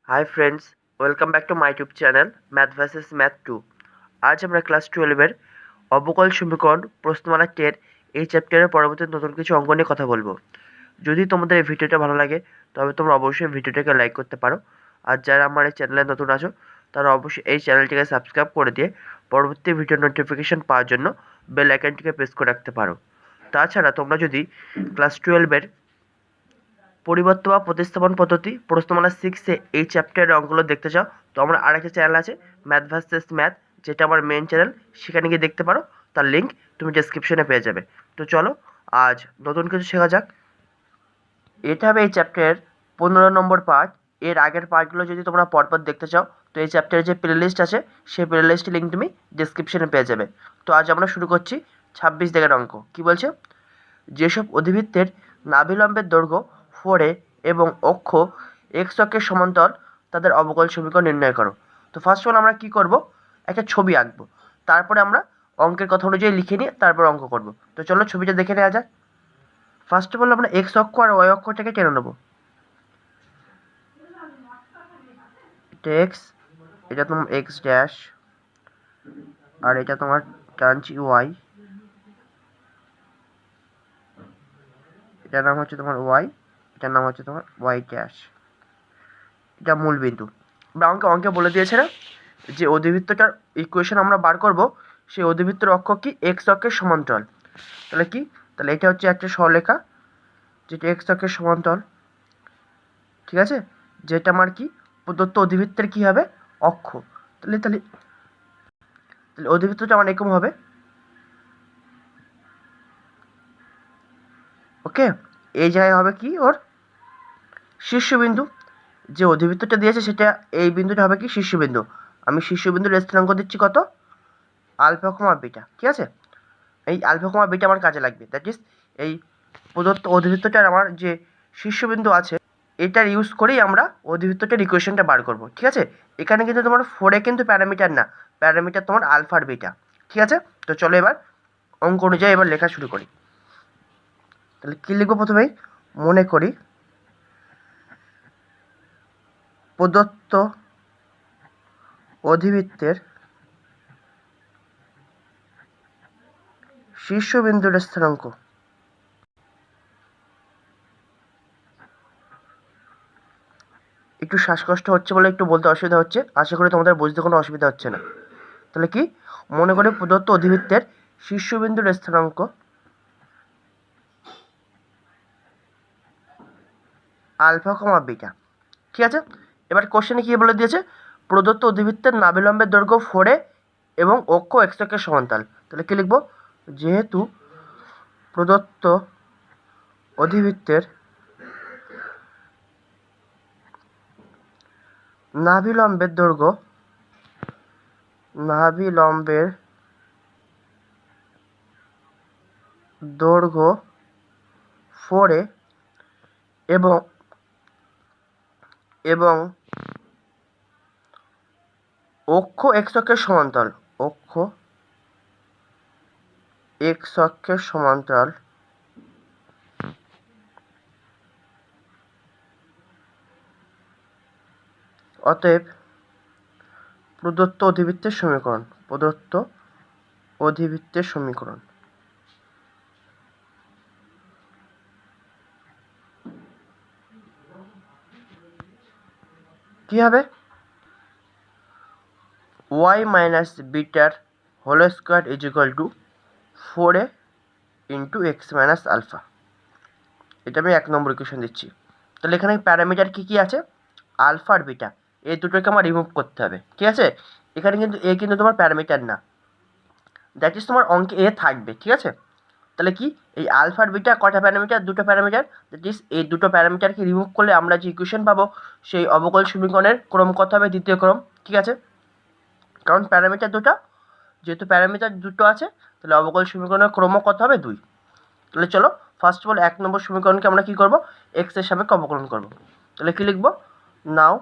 Hi friends, welcome back to my YouTube channel math versus math 2। আজ আমরা class 12-এর অবকল সমীকরণ প্রশ্নমালা 10 এই চ্যাপ্টারের পরবর্তী নতুন কিছু অঙ্ক নিয়ে কথা বলবো। যদি তোমাদের এই ভিডিওটা ভালো লাগে তবে তোমরা অবশ্যই ভিডিওটাকে লাইক করতে পারো, আর যারা আমার এই চ্যানেলে নতুন আছো তারা অবশ্যই এই চ্যানেলটিকে সাবস্ক্রাইব করে দিয়ে পরবর্তী ভিডিও নোটিফিকেশন পাওয়ার জন্য বেল আইকনটিকে প্রেস করে রাখতে পারো। তাছাড়া তোমরা যদি ক্লাস 12-এর পরিবর্ত বা প্রতিস্থাপন পদ্ধতি প্রশ্নমালা 6-এ এই চ্যাপ্টারের অঙ্কগুলো দেখতে চাও তো আমার আরেকটা চ্যানেল আছে ম্যাথ ভার্সেস ম্যাথ, যেটা আমার মেন চ্যানেল, সেখানে গিয়ে দেখতে পারো। তার লিঙ্ক তুমি ডেসক্রিপশনে পেয়ে যাবে। তো চলো আজ নতুন কিছু শেখা যাক। এটা হবে এই চ্যাপ্টারের 15 নম্বর পার্ট। এর আগের পার্টগুলো যদি তোমরা পরপর দেখতে চাও তো এই চ্যাপ্টারের যে প্লে লিস্ট আছে সেই প্লে লিস্টের লিঙ্ক তুমি ডেসক্রিপশনে পেয়ে যাবে। তো আজ আমরা শুরু করছি 26 দাগের অঙ্ক। কি বলছে? যেসব অধিবৃত্তের নাভিলম্বের দৈর্ঘ্য 4a এবং অক্ষ x অক্ষের সমান্তরাল তাদের অবকল সমীকরণ নির্ণয় করো। তো ফার্স্ট অফ অল আমরা কী করব, একটা ছবি আঁকবো, তারপরে আমরা অঙ্কের কথা অনুযায়ী লিখে নিয়ে তারপর অঙ্ক করব। তো চলো ছবিটা দেখে নেওয়া যায়। ফার্স্ট অফ অল আমরা x অক্ষ আর y অক্ষটাকে টেনে নেবো। এটা x, এটা তোমার x ড্যাশ, আর এটা তোমার টানছি y, এটার নাম হচ্ছে তোমার y, এটার নাম হচ্ছে তোমার y ড্যাশ। এটা মূল বিন্দু। আমরা অঙ্কে বলে দিয়েছে না যে অধিবৃত্তটার ইকুয়েশন আমরা বার করব, সেই অধিবৃত্তের অক্ষ কি এক্স অক্ষের সমান্তরাল। তাহলে কি, তাহলে এটা হচ্ছে একটা সরলরেখা যেটা এক্স অক্ষের সমান্তরাল, ঠিক আছে, যেটা আমার কি প্রদত্ত অধিবৃত্তের কি হবে অক্ষ। তাহলে তাহলে তাহলে অধিবৃত্তটা আমার এরকম হবে। ওকে, এই জায়গায় হবে কি ওর শীর্ষবিন্দু। যে অধিবৃত্তটা দিয়েছে সেটা এই বিন্দুটা হবে কি শীর্ষবিন্দু। আমি শীর্ষবিন্দুর স্থানাঙ্ক দিচ্ছি কত, আলফা কমা বিটা, ঠিক আছে। এই আলফা কমা বিটা আমার কাজে লাগবে। দ্যাট ইজ এই প্রদত্ত অধিবৃত্তটার আমার যে শীর্ষবিন্দু আছে এটার ইউজ করেই আমরা অধিবৃত্তটার ইকুয়েশনটা বার করব, ঠিক আছে। এখানে কিন্তু তোমার 4 কিন্তু প্যারামিটার না, প্যারামিটার তোমার আলফা আর বিটা, ঠিক আছে। তো চলো এবার অঙ্ক অনুযায়ী এবার লেখা শুরু করি। তাহলে কী লিখবো, প্রথমেই মনে করি প্রদত্ত অধিবৃত্তের শীর্ষবিন্দুর স্থানাঙ্ক। একটু শ্বাসকষ্ট হচ্ছে বলে একটু বলতে অসুবিধা হচ্ছে, আশা করি তোমাদের বুঝতে কোনো অসুবিধা হচ্ছে না। তাহলে কি, মনে করে প্রদত্ত অধিবৃত্তের শীর্ষবিন্দুর স্থানাঙ্ক আলফা কমা বিটা, ঠিক আছে। এবার কোশ্চেনে কী বলে দিয়েছে, প্রদত্ত অধিবৃত্তের নাভিলম্বের দৈর্ঘ্য 4a এবং অক্ষ x অক্ষের সমান্তরাল। তাহলে কী লিখব, যেহেতু প্রদত্ত অধিবৃত্তের নাভিলম্বের দৈর্ঘ্য 4a এবং অক্ষ x অক্ষের সমান্তরাল, অতএব প্রদত্ত অধিবৃত্তের সমীকরণ কি হবে, y মাইনাস বিটার whole square is equal to 4a into x minus alpha. এটা আমি 1 নম্বর ইকুয়েশন দিচ্ছি। তাহলে এখানে প্যারামিটার কী কী আছে, আলফা আর বিটা, এই দুটোকে আমার রিমুভ করতে হবে, ঠিক আছে। এখানে কিন্তু এ কিন্তু তোমার প্যারামিটার না, দ্যাট ইজ তোমার অঙ্কে এ থাকবে, ঠিক আছে। তাহলে কি, এই আলফা আর বিটা কটা প্যারামিটার, দুটো প্যারামিটার, দ্যাট ইজ এই দুটো প্যারামিটারকে রিমুভ করলে আমরা যে ইকুয়েশন পাবো সেই অবকল সমীকরণের ক্রম কত হবে, দ্বিতীয় ক্রম, ঠিক আছে। কারণ প্যারামিটার দুটো, যেহেতু প্যারামিটার দুটো আছে তাহলে অবকল সমীকরণের ক্রম কত হবে, 2। তাহলে চলো ফার্স্ট অফ অল 1 নম্বর সমীকরণকে আমরা কী করব, এক্স এর সাপেক্ষে অবকলন করব। তাহলে কী লিখব, নাও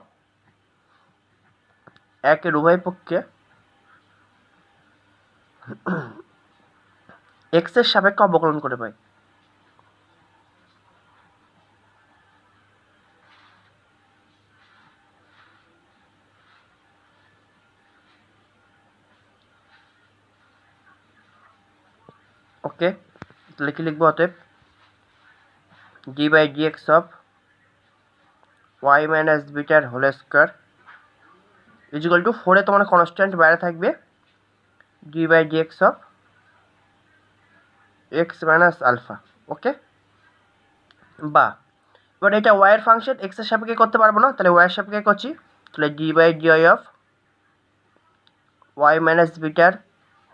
একের উভয় পক্ষে এক্স এর সাপেক্ষে অবকলন করে পাই। ওকে, তাহলে কি লিখবো? অতএব d by d x of y minus বিটার হোল স্কোয়ার ইজিক্যাল টু 4 তোমার কনস্ট্যান্ট বাইরে থাকবে d by d x of x minus alpha. Okay, বা এবার এটা ওয়াইয়ের ফাংশন এক্সের সাপেক্ষে করতে পারবো না, তাহলে ওয়াইয়ের সাপেক্ষে করছি, তাহলে d by d y of y minus বিটার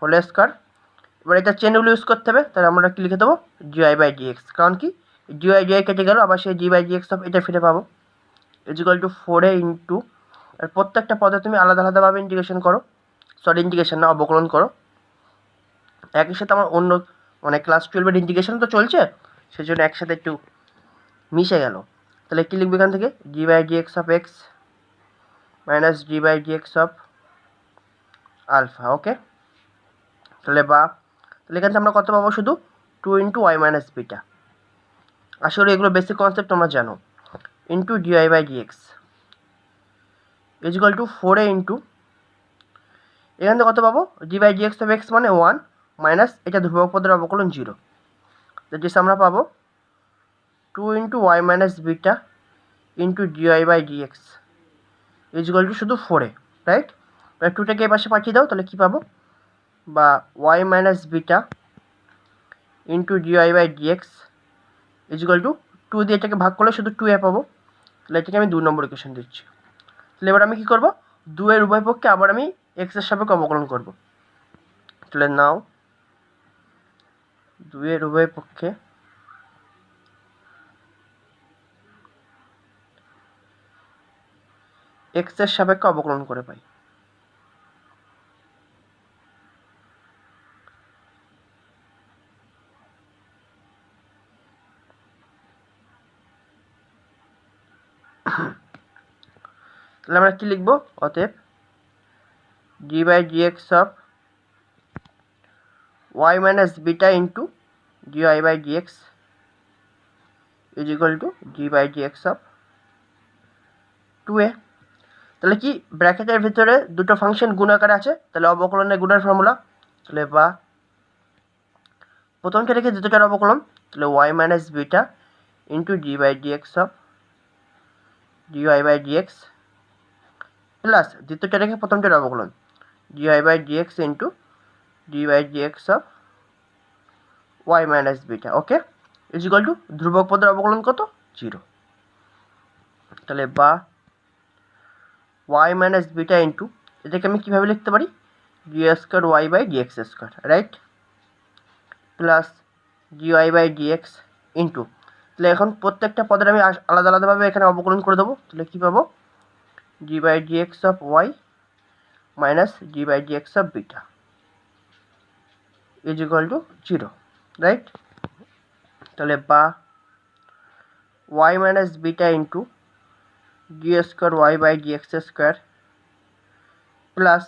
হোল স্কোয়ার। এবার এটা চেনগুলো ইউজ করতে হবে, তাহলে আমরা কি লিখে দেবো? ডিওয়াই বাই ডিএক্স, কারণ কি ডিওয়াই ডিওয়াই কেটে গেল, আবার সেই ডি বাই ডিএক্স অফ এটা ফিরে পাবো ইজিক্যাল টু 4a ইন্টু, আর প্রত্যেকটা পদে তুমি আলাদা আলাদাভাবে ইন্টিগ্রেশন করো, ইন্টিগ্রেশন না অবকলন করো। একই সাথে আমার অন্য মানে ক্লাস 12-এর ইন্টিগ্রেশন তো চলছে, সেই জন্য একসাথে একটু মিশে গেল। তাহলে কী লিখবে এখান থেকে? D by dx of x minus d by dx of alpha. Okay, তাহলে এখান থেকে আমরা কত পাবো? শুধু 2 ইন্টু ওয়াই মাইনাস বিটা। আশা করি এগুলো বেসিক কনসেপ্ট তোমরা জানো। Into dy by dx is equal to 4a into, এখান থেকে কত পাবো? D by dx of x মানে 1 মাইনাস এটা ধ্রুবক পদের অবকলন 0, যেটা আমরা পাবো 2 into y minus beta into dy by dx is equal to শুধু 4a, রাইট? এবার 2টাকে এই পাশে পাঠিয়ে দাও, তাহলে কী পাবো? বা y minus beta into dy by dx is equal to 2 দিয়ে এটাকে ভাগ করলে শুধু 2a পাবো, তাহলে এটাকে আমি 2 নম্বর ইকুয়েশন দিচ্ছি। তাহলে এবার আমি কী করবো? 2 এর উভয় পক্ষে আবার আমি এক্সের সাপেক্ষে অবকলন করব। তাহলে নাও 2 এর উভয় পক্ষে এক্সের সাপেক্ষে অবকলন করে পাই। তাহলে আমরা কি লিখবো? অতএব d by dx of y minus beta into dy by dx is equal to d by dx of 2a। তাহলে কি ব্র্যাকেটের ভিতরে দুটো ফাংশন গুণাকারে আছে, তাহলে অবকলনের গুণের ফর্মুলা, তাহলে বা প্রথমটা রেখে দ্বিতীয়টার অবকলন, তাহলে y minus beta into d by dx of d y by d x plus দ্বিতীয়টা রেখে প্রথমটার অবকলন d y by d x into d by dx of y minus beta. Okay, is equal to ধ্রুবক পদের অবকলন কত? 0। তাহলে বা ওয়াই মাইনাস বিটা ইন্টু, এটাকে আমি কীভাবে লিখতে পারি? D square y by d x square, right? Plus d y by d x into, তাহলে এখন প্রত্যেকটা পদের আমি আলাদা আলাদাভাবে এখানে অবকলন করে দেবো, তাহলে কী পাবো? D by dx of y minus d by dx of beta is equal to 0, right? তাহলে বা y minus beta into d square y by d x square plus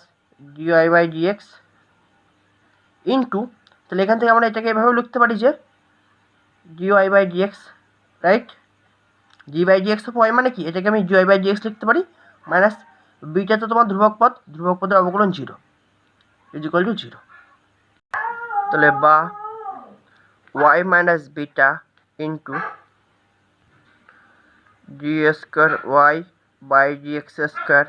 d y by d x into, তাহলে এখান থেকে আমরা এটাকে এভাবে লিখতে পারি যে d y by dx, right? D by dx of y মানে কি? এটাকে আমি ডিওয়াই বাই ডিএক্স লিখতে পারি মাইনাস বিটা তো তোমার ধ্রুবক পদ, ধ্রুবক পদের অবকলন 0 ইজ ইকুয়াল টু 0। তাহলে বা y minus beta into d square y by d x square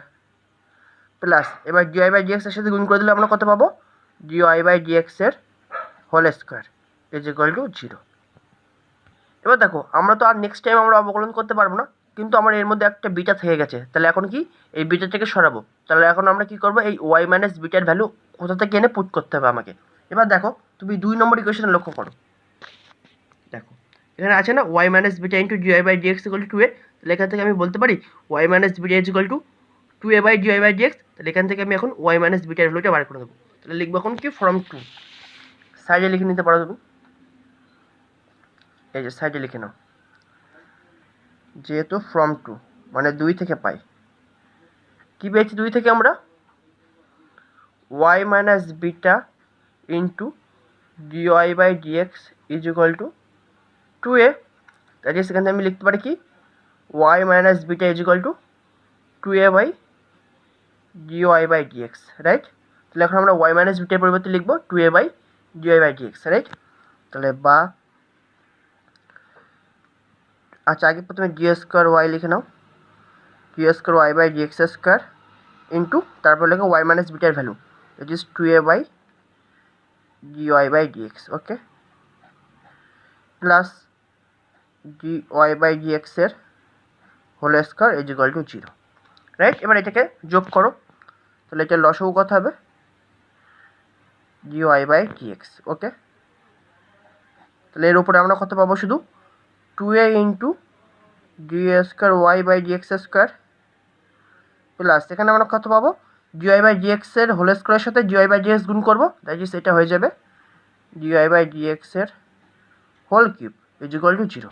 plus, এবার ডিওয়াই বাই ডিএক্স এর সাথে গুণ করে দিলে আমরা কত পাবো? ডিওয়াই বাই ডিএক্স এর whole square is equal to 0। এবার দেখো আমরা তো আর নেক্সট টাইম আমরা অবকলন করতে পারবো না, কিন্তু আমার এর মধ্যে একটা বিটা থেকে গেছে, তাহলে এখন কি এই বিটাটাকে সরাবো, তাহলে এখন আমরা কি করবো? এই ওয়াই মাইনাস বিটার ভ্যালু কোথা থেকে এনে পুট করতে হবে আমাকে। এবার দেখো তুমি 2 নম্বর ইকুয়েশনে লক্ষ্য করো, দেখো এখানে আছে না y minus beta into dy by d x equal to 2a, তাহলে এখান থেকে আমি বলতে পারি y minus beta is equal to 2a by dy by d x. তাহলে এখান থেকে আমি এখন ওয়াই মাইনাস বিটার ভ্যালুটা বার করে দেবো, তাহলে লিখবো এখন কি ফ্রম 2, সাইডে লিখে নিতে পারো তুমি, এই যে সাইডে লিখে নাও, যেহেতু ফ্রম 2 মানে 2 থেকে পাই, কী পেয়েছি 2 থেকে আমরা? Y minus beta into dy by dx is equal to 2a, তাই সেখানে আমি লিখতে পারি কি y minus beta is equal to 2a by dy by dx, right? তাহলে এখন আমরা ওয়াই মাইনাস বিটার পরিবর্তে লিখবো 2a by dy by dx, right? তাহলে বা আচ্ছা আগে প্রথমে ডি স্কোয়ার ওয়াই লিখে নাও, d square y by d x square into তারপর লেখো y minus bitter value, it is 2a by d y by d x, okay, plus d y by d এক্সের whole square is equal to 0, right. এবার এটাকে যোগ করো, তাহলে এটা লসাগু কত হবে, d y by d x, okay. তাহলে এর উপরে আমরা কত পাবো, শুধু 2a into d square y by d x square plus এখানে আমরা কত পাবো, ডি ওয়াই বাই ডি এক্সের হোল স্কোয়ারের সাথে d y by d x গুণ করবো, দ্যাট ইজ এটা হয়ে যাবে ডি ওয়াই বাই ডি এক্সের whole cube is equal to 0।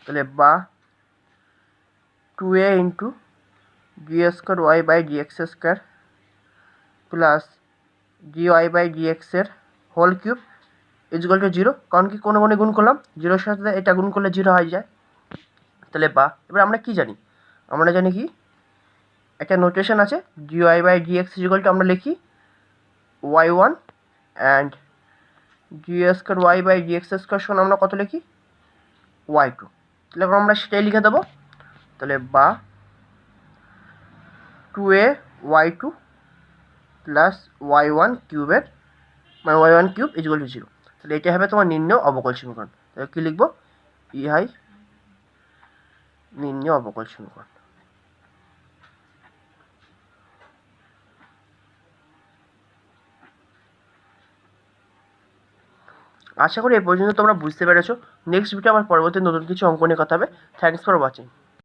তাহলে বা 2a into d square y by d x square plus d y by d এক্সের whole cube is equal to 0, কারণ কি কোনো মনে গুণ করলাম, 0-এর সাথে এটা গুণ করলে 0 হয়ে যায়। তাহলে বা এবার আমরা কি জানি, আমরা জানি কি একটা নোটেশন আছে, d y by d x is equal to আমরা লিখি y1 and d square y by d x square সমান আমরা কত লিখি y2, তাহলে আমরা সেটাই লিখে দেবো। তাহলে বা 2a y2 প্লাস y1 কিউবের মানে y1 cube is equal to 0, তাহলে এটা হবে তোমার নির্ণয় অবকল সমীকরণ। তাহলে কী লিখবো, ইহাই নির্ণয় অবকল সমীকরণ। আশা করি এই পর্যন্ত তোমরা বুঝতে পেরেছো। নেক্সট ভিডিও আবার পরবর্তী নতুন কিছু অঙ্ক নিয়ে কথা হবে। Thanks for watching.